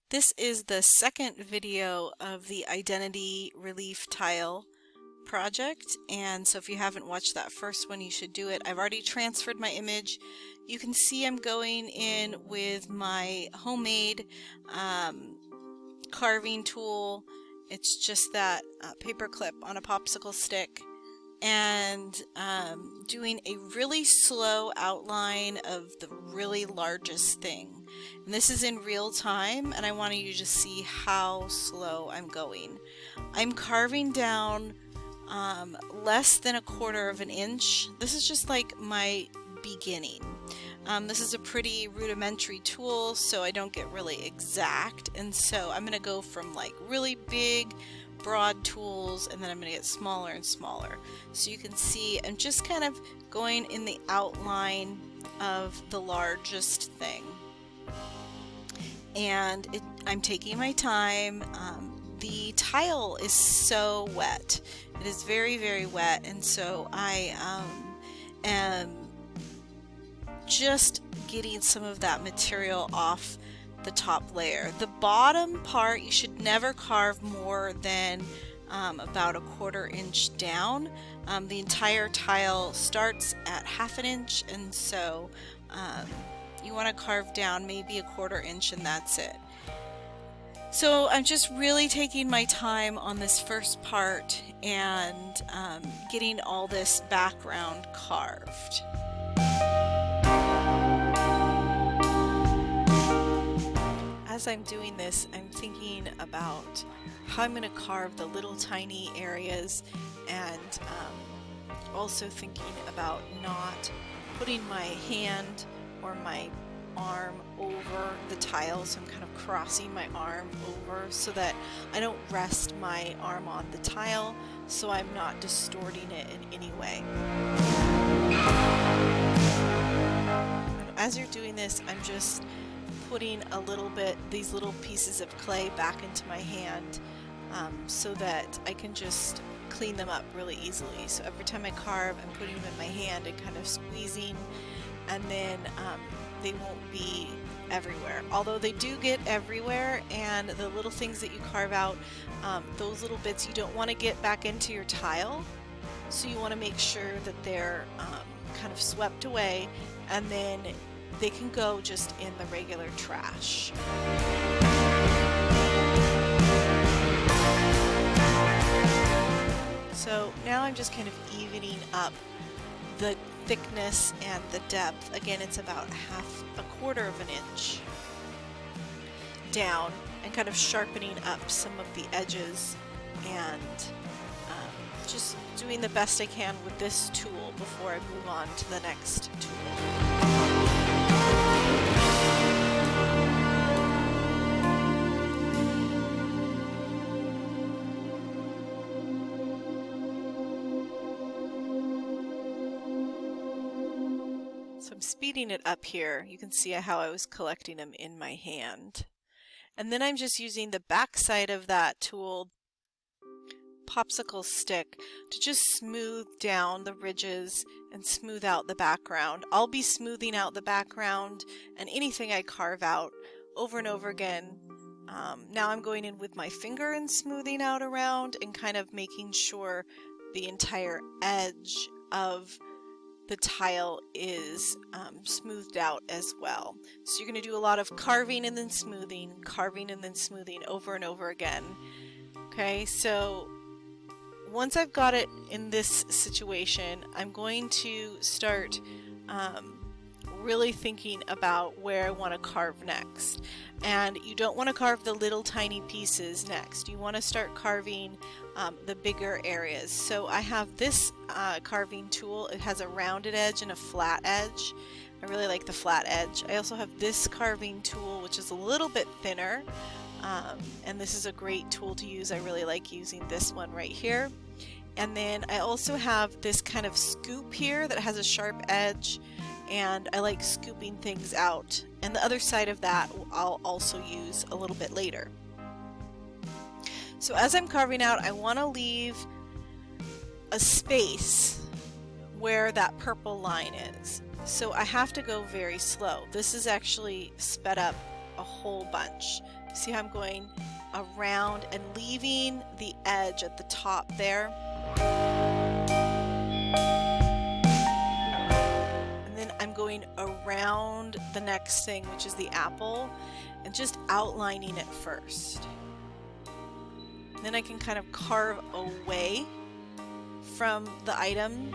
This is the second video of the Identity Relief Tile project, and so if you haven't watched that first one, you should do it. I've already transferred my image. You can see I'm going in with my homemade carving tool. It's just that paper clip on a popsicle stick, and doing a really slow outline of the really largest thing. And this is in real time, and I want you to see how slow I'm going. I'm carving down less than 1/4 of an inch. This is just like my beginning. This is a pretty rudimentary tool, so I don't get really exact, and so I'm going to go from like really big broad tools, and then I'm going to get smaller and smaller. So you can see I'm just kind of going in the outline of the largest thing, and I'm taking my time. The tile is so wet. It is very, very wet, and so I am just getting some of that material off the top layer. The bottom part you should never carve more than about 1/4 inch down. The entire tile starts at 1/2 inch, and so you want to carve down maybe 1/4 inch, and that's it. So I'm just really taking my time on this first part and getting all this background carved. As I'm doing this, I'm thinking about how I'm going to carve the little tiny areas, and also thinking about not putting my hand or my arm over the tile, so I'm kind of crossing my arm over so that I don't rest my arm on the tile, so I'm not distorting it in any way. As you're doing this, I'm just putting a little bit, these little pieces of clay back into my hand so that I can just clean them up really easily. So every time I carve, I'm putting them in my hand and kind of squeezing, and then they won't be everywhere. Although they do get everywhere, and the little things that you carve out, those little bits you don't want to get back into your tile, so you want to make sure that they're kind of swept away, and then they can go just in the regular trash. So now I'm just kind of evening up the thickness and the depth. Again, it's about 1/4 of an inch down, and kind of sharpening up some of the edges, and just doing the best I can with this tool before I move on to the next tool. So I'm speeding it up here. You can see how I was collecting them in my hand. And then I'm just using the back side of that tool, popsicle stick, to just smooth down the ridges and smooth out the background. I'll be smoothing out the background and anything I carve out over and over again. Now I'm going in with my finger and smoothing out around and kind of making sure the entire edge of the tile is smoothed out as well. So you're going to do a lot of carving and then smoothing over and over again. Okay, so once I've got it in this situation, I'm going to start really thinking about where I want to carve next. And you don't want to carve the little tiny pieces next. You want to start carving the bigger areas. So I have this carving tool. It has a rounded edge and a flat edge. I really like the flat edge. I also have this carving tool, which is a little bit thinner, and this is a great tool to use. I really like using this one right here. And then I also have this kind of scoop here that has a sharp edge, and I like scooping things out. And the other side of that I'll also use a little bit later. So as I'm carving out, I want to leave a space where that purple line is. So I have to go very slow. This is actually sped up a whole bunch. See how I'm going around and leaving the edge at the top there. And then I'm going around the next thing, which is the apple, and just outlining it first. And then I can kind of carve away from the item.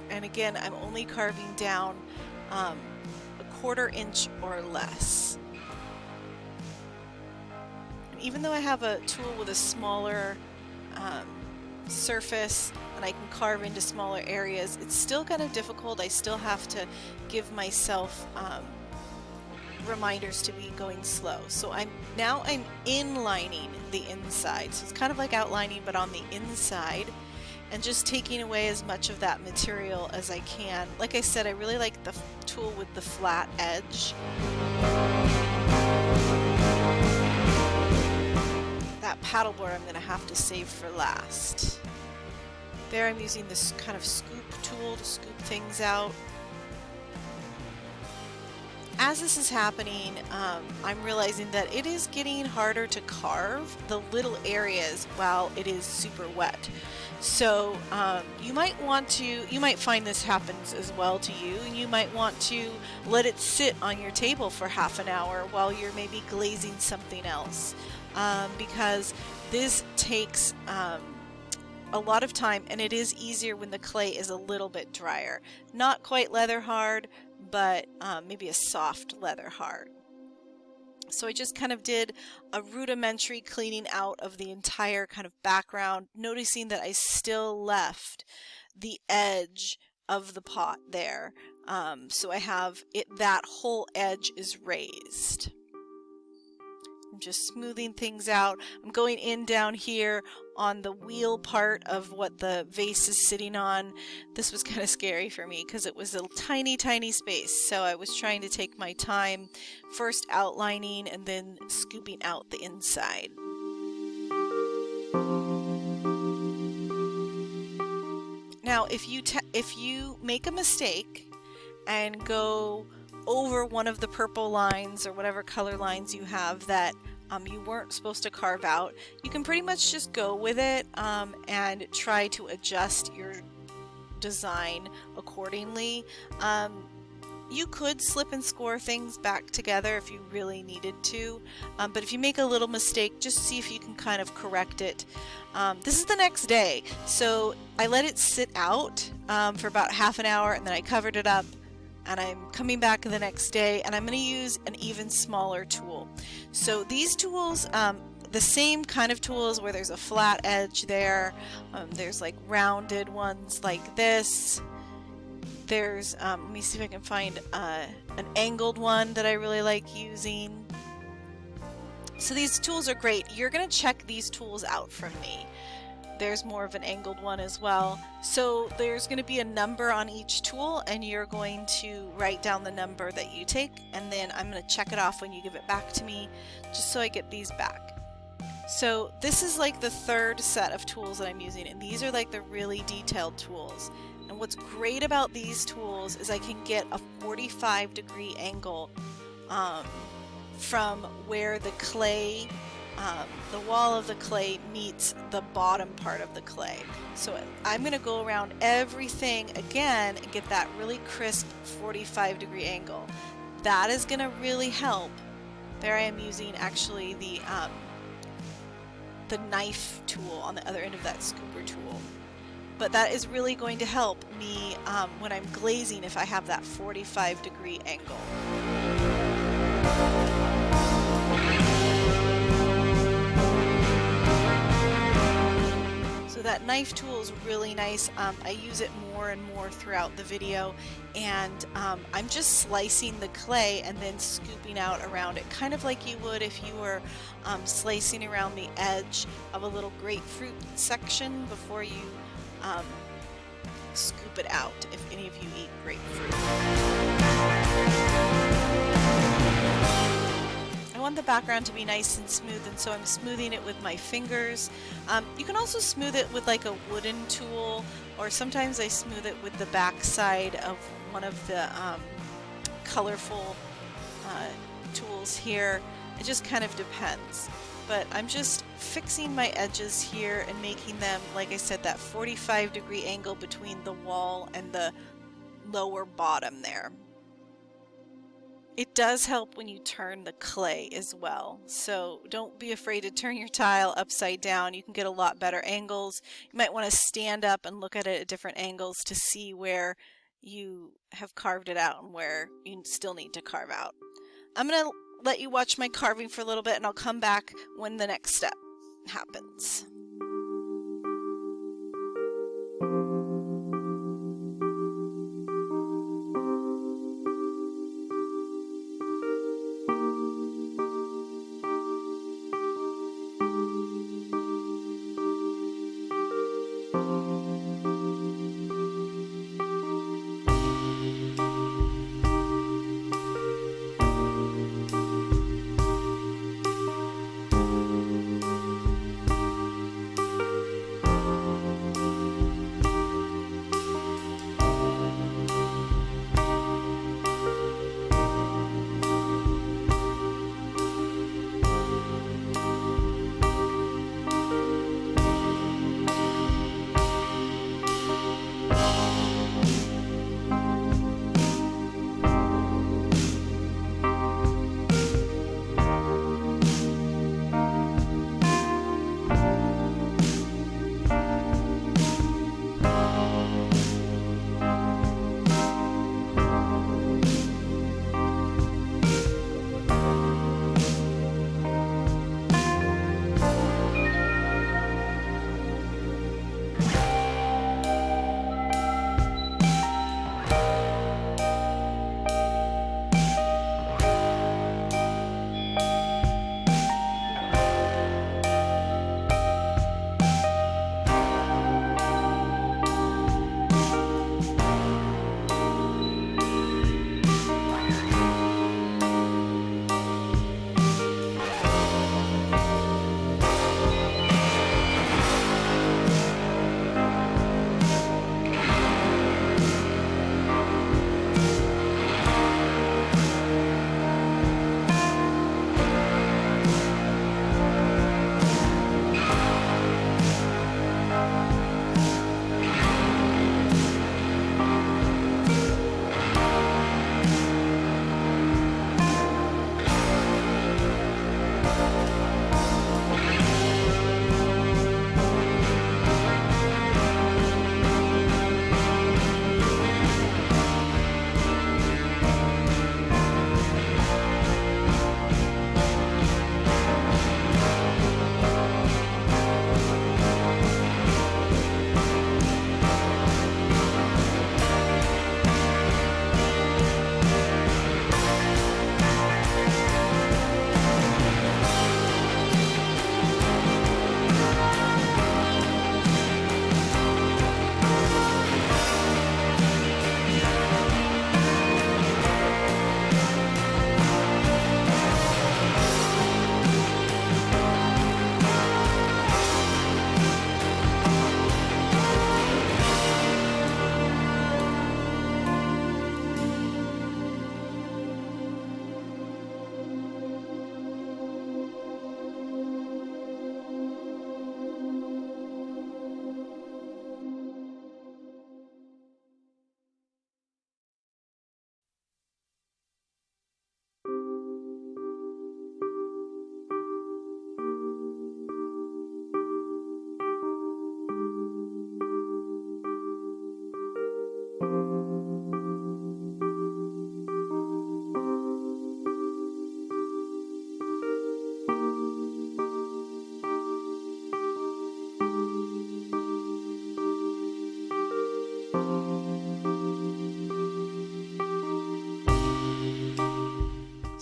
And again, I'm only carving down a 1/4 inch or less. And even though I have a tool with a smaller surface and I can carve into smaller areas, it's still kind of difficult. I still have to give myself reminders to be going slow. So I'm inlining the inside. So it's kind of like outlining, but on the inside, and just taking away as much of that material as I can. Like I said, I really like the tool with the flat edge. That paddleboard I'm going to have to save for last. There I'm using this kind of scoop tool to scoop things out. As this is happening, I'm realizing that it is getting harder to carve the little areas while it is super wet. So you might find this happens as well to you, and you might want to let it sit on your table for half an hour while you're maybe glazing something else, because this takes a lot of time, and it is easier when the clay is a little bit drier. Not quite leather hard, but maybe a soft leather hard. So I just kind of did a rudimentary cleaning out of the entire kind of background, noticing that I still left the edge of the pot there. So I have it, that whole edge is raised. I'm just smoothing things out. I'm going in down here on the wheel part of what the vase is sitting on. This was kind of scary for me because it was a tiny, tiny space. So I was trying to take my time, first outlining and then scooping out the inside. Now, if you make a mistake and go over one of the purple lines or whatever color lines you have that you weren't supposed to carve out, you can pretty much just go with it and try to adjust your design accordingly. You could slip and score things back together if you really needed to, but if you make a little mistake, just see if you can kind of correct it. This is the next day, so I let it sit out for about half an hour, and then I covered it up. And I'm coming back the next day, and I'm going to use an even smaller tool. So these tools, the same kind of tools where there's a flat edge there, there's like rounded ones like this. There's, let me see if I can find an angled one that I really like using. So these tools are great. You're going to check these tools out from me. There's more of an angled one as well. So there's going to be a number on each tool, and you're going to write down the number that you take, and then I'm going to check it off when you give it back to me, just so I get these back. So this is like the third set of tools that I'm using, and these are like the really detailed tools. And what's great about these tools is I can get a 45-degree angle from where the clay, the wall of the clay meets the bottom part of the clay. So I'm going to go around everything again and get that really crisp 45-degree angle. That is going to really help. There I am using actually the knife tool on the other end of that scooper tool. But that is really going to help me when I'm glazing if I have that 45-degree angle. So that knife tool is really nice. I use it more and more throughout the video, and I'm just slicing the clay and then scooping out around it, kind of like you would if you were slicing around the edge of a little grapefruit section before you scoop it out, if any of you eat grapefruit. I want the background to be nice and smooth, and so I'm smoothing it with my fingers. You can also smooth it with like a wooden tool, or sometimes I smooth it with the back side of one of the colorful tools here. It just kind of depends. But I'm just fixing my edges here and making them, like I said, that 45-degree angle between the wall and the lower bottom there. It does help when you turn the clay as well, so don't be afraid to turn your tile upside down. You can get a lot better angles. You might want to stand up and look at it at different angles to see where you have carved it out and where you still need to carve out. I'm going to let you watch my carving for a little bit, and I'll come back when the next step happens.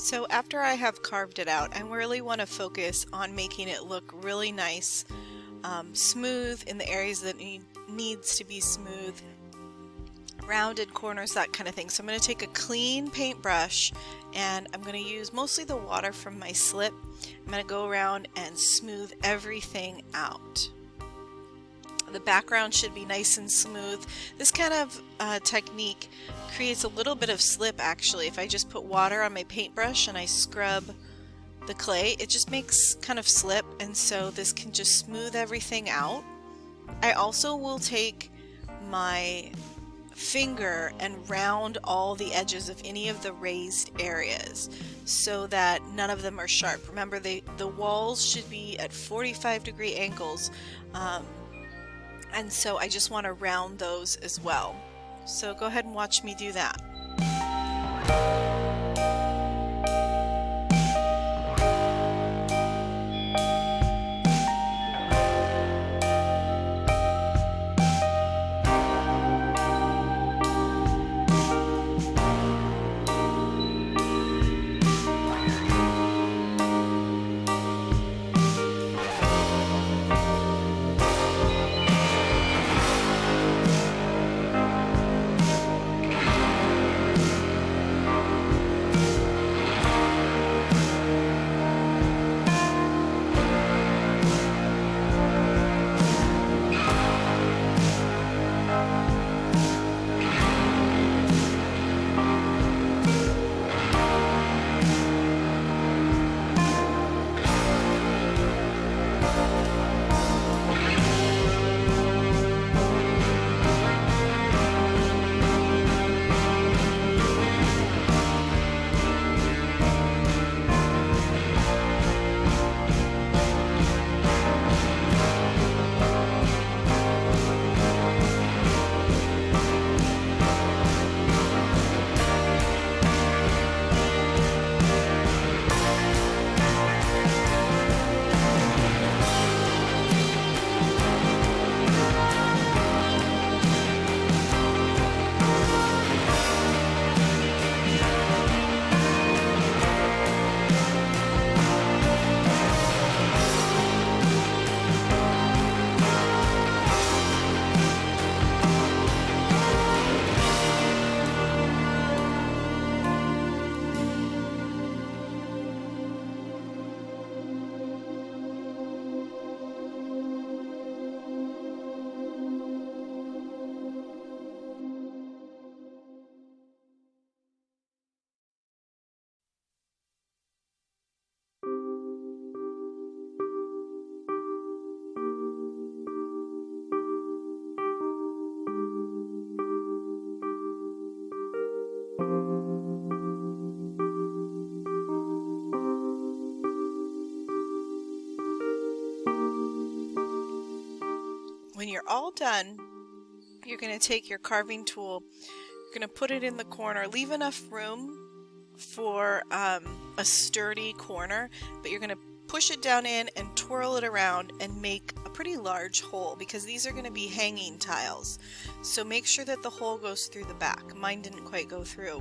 So after I have carved it out, I really want to focus on making it look really nice, smooth in the areas that needs to be smooth, rounded corners, that kind of thing. So I'm going to take a clean paintbrush and I'm going to use mostly the water from my slip. I'm going to go around and smooth everything out. The background should be nice and smooth. This kind of technique creates a little bit of slip actually. If I just put water on my paintbrush and I scrub the clay, it just makes kind of slip, and so this can just smooth everything out. I also will take my finger and round all the edges of any of the raised areas so that none of them are sharp. Remember, the walls should be at 45-degree angles, and so I just want to round those as well. So go ahead and watch me do that. When you're all done, you're going to take your carving tool, you're going to put it in the corner, leave enough room for a sturdy corner, but you're going to push it down in and twirl it around and make a pretty large hole, because these are going to be hanging tiles. So make sure that the hole goes through the back. Mine didn't quite go through.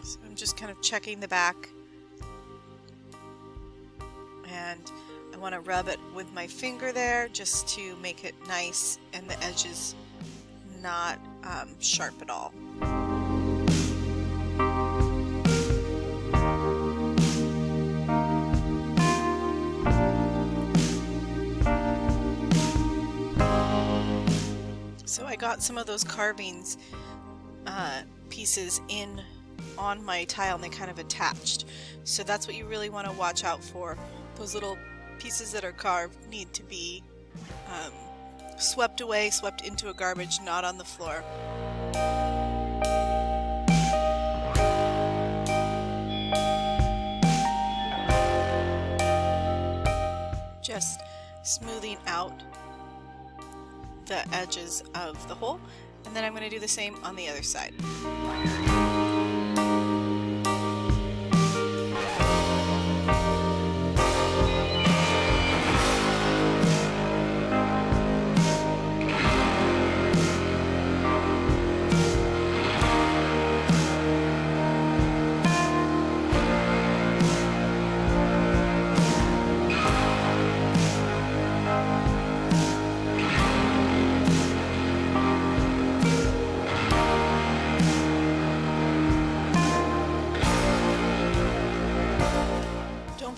So I'm just kind of checking the back. And I want to rub it with my finger there just to make it nice and the edges not sharp at all. So I got some of those carvings pieces in on my tile and they kind of attached. So that's what you really want to watch out for. Those little pieces that are carved need to be swept away, swept into a garbage, not on the floor. Just smoothing out the edges of the hole, and then I'm going to do the same on the other side.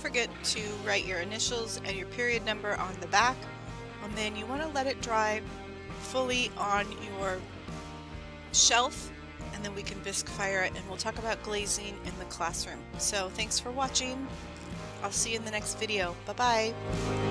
don't forget to write your initials and your period number on the back, and then you want to let it dry fully on your shelf, and then we can bisque fire it, and we'll talk about glazing in the classroom. So thanks for watching. I'll see you in the next video. Bye bye.